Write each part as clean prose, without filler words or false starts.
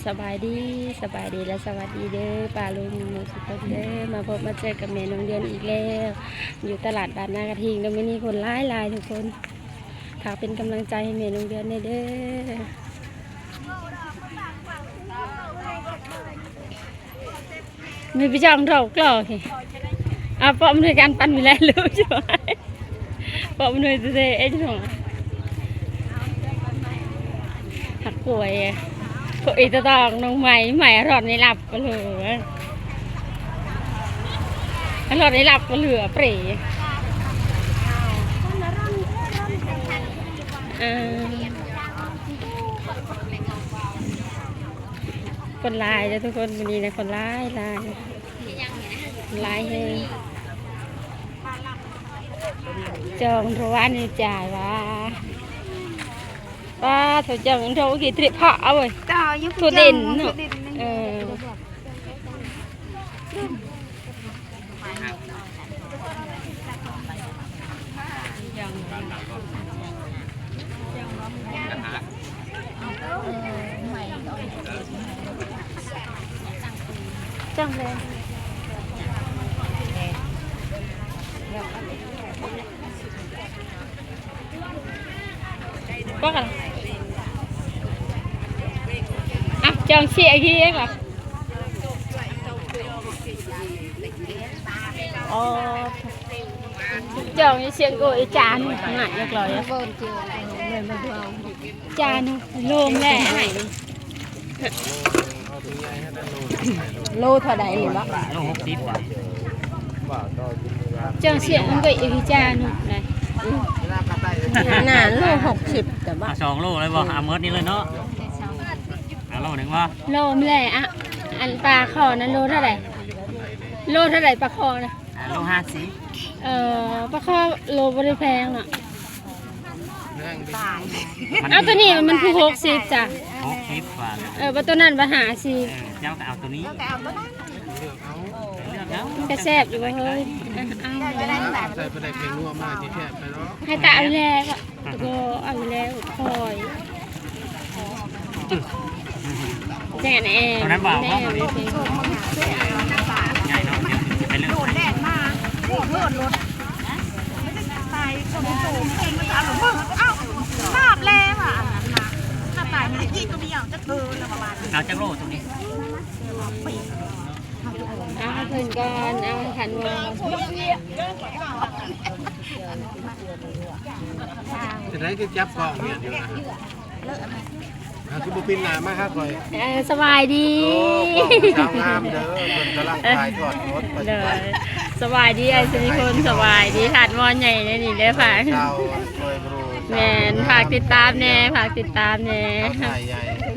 สบายดีและสวัสดีเด้อป้าลุงหนูสุขคนเด้อมาพบมาเจอกับแม่น้องเดือนอีกแล้วอยู่ตลาดบ้านนากระทิงแล้วไม่มีคนหลายทุกคนฝากเป็นกำลังใจให้แม่น้องเดือนเด้อมีพี่จองเรากล่อเอาปอมในการปั่นมีแรงรู้ใช่ไหมปอมในตัวเองใช่ไหมหักป่วยพวกอีตาตองน้องใหม่รอดในหลับก็เหลือรอดในหลับก็เหลือเปร่คนลายจ้ะทุกคนวันนี้นะคนลายให้จองโทรวันนี่จ่ายว่าถูกจองโทรกี่ทริปเพาะเอาเลยถูกดินเนาะจังเลยก็กันอ่ะจังเสียกี่เองเหรออ๋อจังเสียงโกยจานหนักยักเลยจานโลมแหล่โลเท่าใดหรือวะโล60 บาทจังเสียงโกยอีจานเลยหนาโล60แต่ว่า2 โลเลยบ่เอาเมิดนี่เลยเนาะโลนึงว่าโลมแหล่อะอันปลาคอนั้นโลเท่าไหร่ปลาคอนะโล50ปลาคอโลบริแพงอ่ะเอาตัวนี้มันคือ60จ้ะ60 บาทว่าตัวนั้นปัญหาสิเจ้าก็เอาตัวนี้มันก็แซ่บอยู่เฮ้ยเอาใส่ไปได้เพลงนัวมากที่แค่ไปเนาะให้ตาเอาแล้วก็เอาแล้วคอยแจ่เองตอนนั้นบ่าวว่าตัวนี้ใหญ่เนาะไปเรื่องโดนแดดมาโดนรถตายคนสูงเองมันจะเอาหรือเอ้าลาบแล้วอ่ะลาบตายมันยี่ก็มีอย่างจะเธอแล้วประมาณเอาจากโลตรงนี้เอาเพื่อนกันเอาขันวงจะได้ก็จับกองเนี่ยอยู่นะคือบุปินหนามากครับคอยสบายดีชาวงามเด้อคนกำลังถ่ายทอดรถเลยสบายดีไอ้สิคนสบายดีถัดมอนใหญ่เลยนี่ได้ฝากแมนฝากติดตามแน่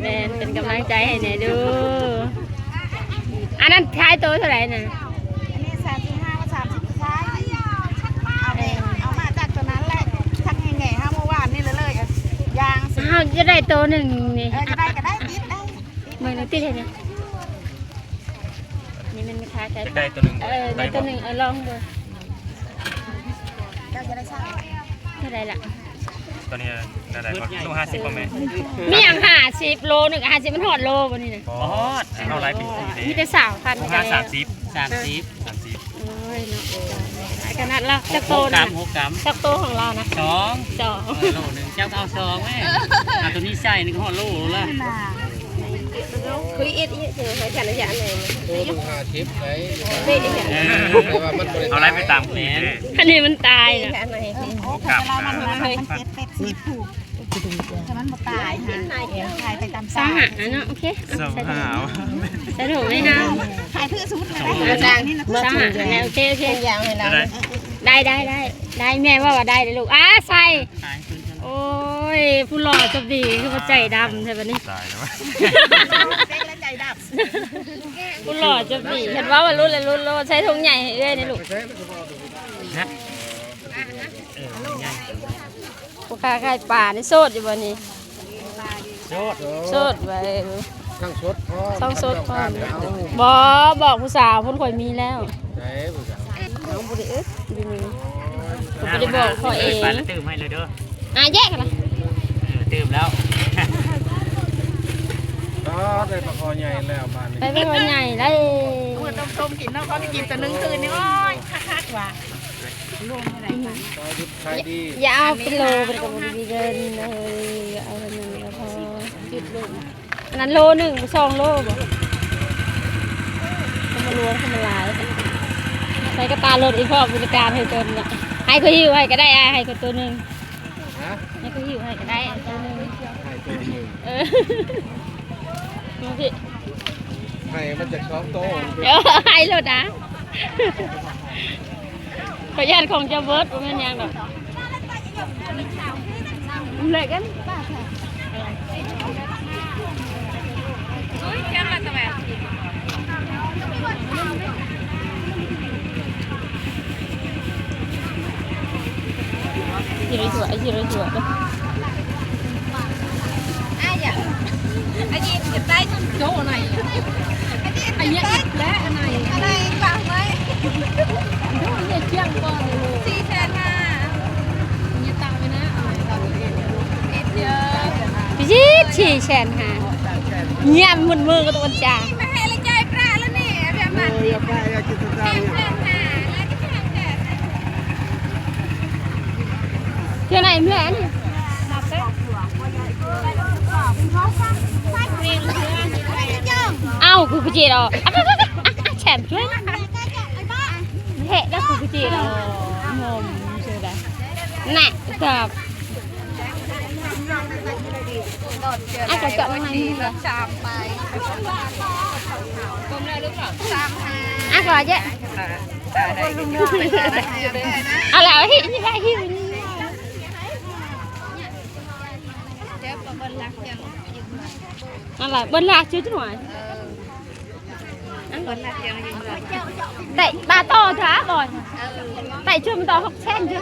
แมนเป็นกำลังใจให้แน่ดูอันนั้นท้ายโตเท่าไหร่น่ะอันนี้35ว่า30ท้ายเอามาจากตัวนั้นแหละทักแง่ๆเมื่อวานนี่เลยยางจะได้โตหนึ่งนี่ก็ได้ติดได้เมื่อเราติดเลยนะนี่มันไม่ท้ายได้ตัวหนึ่งได้ตัวหนึ่งลองดูเราจะได้ช่างเท่าไหร่ล่ะตัวนี้ได้ก่อนโล50ป่ะแม่มีอย่าง50โลหนึ่ง50มันหอดโลวันนี้นะฮอดเอาหลายปีมีแต่สาวพัน30โอ้ยเนาะขนาดละจักโตนะจักโตของเรานะ2โลนึงเจ้าก็เอา2แม่เอาตัวนี้ใส่นึงหอดโลละคุยเอ็ดเจอให้ฉันระยะไหนโอ้ดู50ไหนเอาอะไรไปตามแขนอันนี้มันตายนะกลับเรามันเลยเป็ดสีผูกแต่มันบ่ตายฮะถ่ายไปตามซ่าเนาะโอเคสนุกไหมฮะถ่ายเพื่อสุดเลยได้นี่นะซ่าโอเคอย่างให้เราได้แม่ว่าได้เลยลูกใส่โอ้ยผู้หล่อจบดีคือว่าใจดำใช่ปะนี่ผู้หล่อจบดีเห็นว่ารุ่นใช้ทงใหญ่เอ้ยนี่ลูกผู้ค้าขายป่านี่โซดอยู่บนนี้โซดไว้ทั้งสดพ่อบอกผู้สาวคนข่อยมีแล้วน้องบุรีอยู่นี่ผมไม่ได้บอกเขาเองไปแล้วตื่มให้เลยเด้อแยกกันนะตื่มแล้วก็ ได้ปลาคอใหญ่แล้วบ้านนี้ ไปเป็นวันใหญ่ได้ เมื่อต้มกินเนาะเขาจะกินแต่1 คืนนี่โอ้ยคักๆว่ะรวมอะไรกัน ขายดิบขายดี อย่าเอาเป็นโลเป็นกระบอกดีเกินเอาเท่านั้นก็พอจุดโลอันนั้นโล1 2 โลบ่เขามารวมเขามาหลายใส่กระตาลดอีกพอบริการให้ตัวเนี่ยให้เขาหิวให้ก็ได้ให้เขาตัวหนึ่ง ฮะ ให้เขาหิวให้ก็ได้ตัวหนึ่ง ให้ตัวหนึง ดูสิ ให้มันจะช้องโต เดี๋ยวให้รถนะขออนุญาตของเจ้าเบิร์ดว่ามันยังดอกเลยกันป้าค่ะที่ไรถั่วไอ้ที่ไรถั่ว chỗ này anh nhận lẽ này này bằng mấy chỗ này chiang con rồi chi sen ha như tao với nó ít giờ พี่ชีแชนหาเงียบมือมือกับตัวจ่า mà hay là chơi pra luôn nè về mặt อย่าไปอย่าจิตตา em เนี่ย lên hà là cái thằng trẻ เที่ยวไหนแม่นี่ เอ้าคือพี่จีเราแฉมช่วยเฮ้แล้วคือพี่จีเรางมเจอได้น่ะกับอ่ะจะเจาะมันนี่เหรอ sàm bài không ra lúc nào sàm hà อ่ะก่อนเจ๊เอาแล้วหินี่ได้หิวนี่ chép vào bên lạc chân อะไรบนลากชื่อจังหวะ bên lạc chân dừng lại แต่บาต่อท้าบ่อยแต่ช่วยมันต่อ6 แสนchứ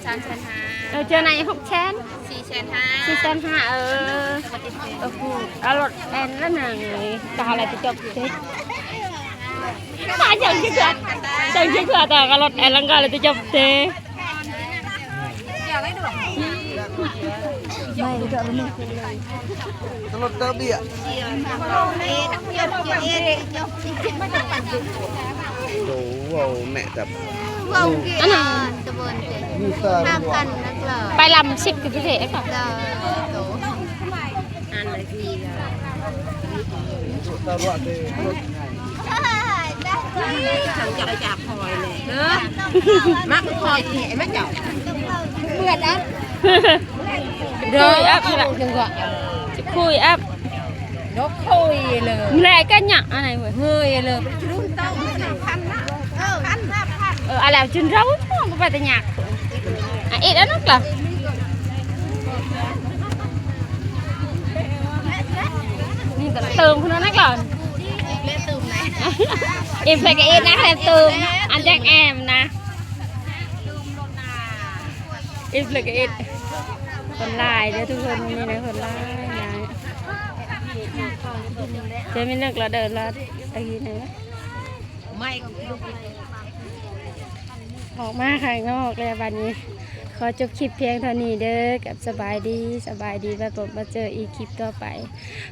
san sen hà เจอใน6 แสน 4 sen ha 4 แสน 5คูเอารถแอนแล้วหนังเลยตาอะไรไปจบเซ็ตมาจังชื่อจังชื่อแต่ก็รถแอนแล้วก็เลยจะจบเซ็ต giờ lấy được ไม่รู้จะเอาไปนึ่ง ตลอดเติมดิอ่ะ โอ้โหแม่จับ Vâng kia Anh nào? Tờ bồn chị นี่ตา Tham khăn nắc lờ ไปลำ10กับพี่เทก่อน Giờ Đổ Ăn là gì là ตาว่าเด้รถ thằng chọc chạp hồi này nữa mắt cái hồi nhẹ mắt chọc Mượt á คุยอัพนี่แหละจังหวะคุยอัพ nó khôi lờ แรงกันหยักอะไรเว้ย hơi lờ Đúng tao Khăn á Khăn á khăn อะไรจนเราช่วงก็ไปแต่หยักอีกแล้วนักเหรอนี่แต่เติมคนนั้นนักเหรอ Lên tùm này อีกเพลงอีกนะแต่เติมอันแจ็คแอมนะอีกเพลงอีกคนลายเด้อทุกคนนี่นะคนลายนะจะไม่เลิกเราเดินแล้วตะกี้ไหน may ออกมาข้างนอกแล้ววันนี้ ขอจบคลิปเพียงเท่านี้เด้อกับสบายดีไว้ผมมาเจออีกคลิปต่อไป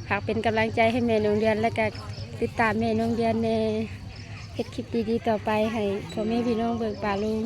หากเป็นกำลังใจให้แม่น้องเดือนและก็ติดตามแม่น้องเดือนในเฮ็ดคลิปดีๆต่อไปให้พ่อแม่พี่น้องเบิกป่าลุง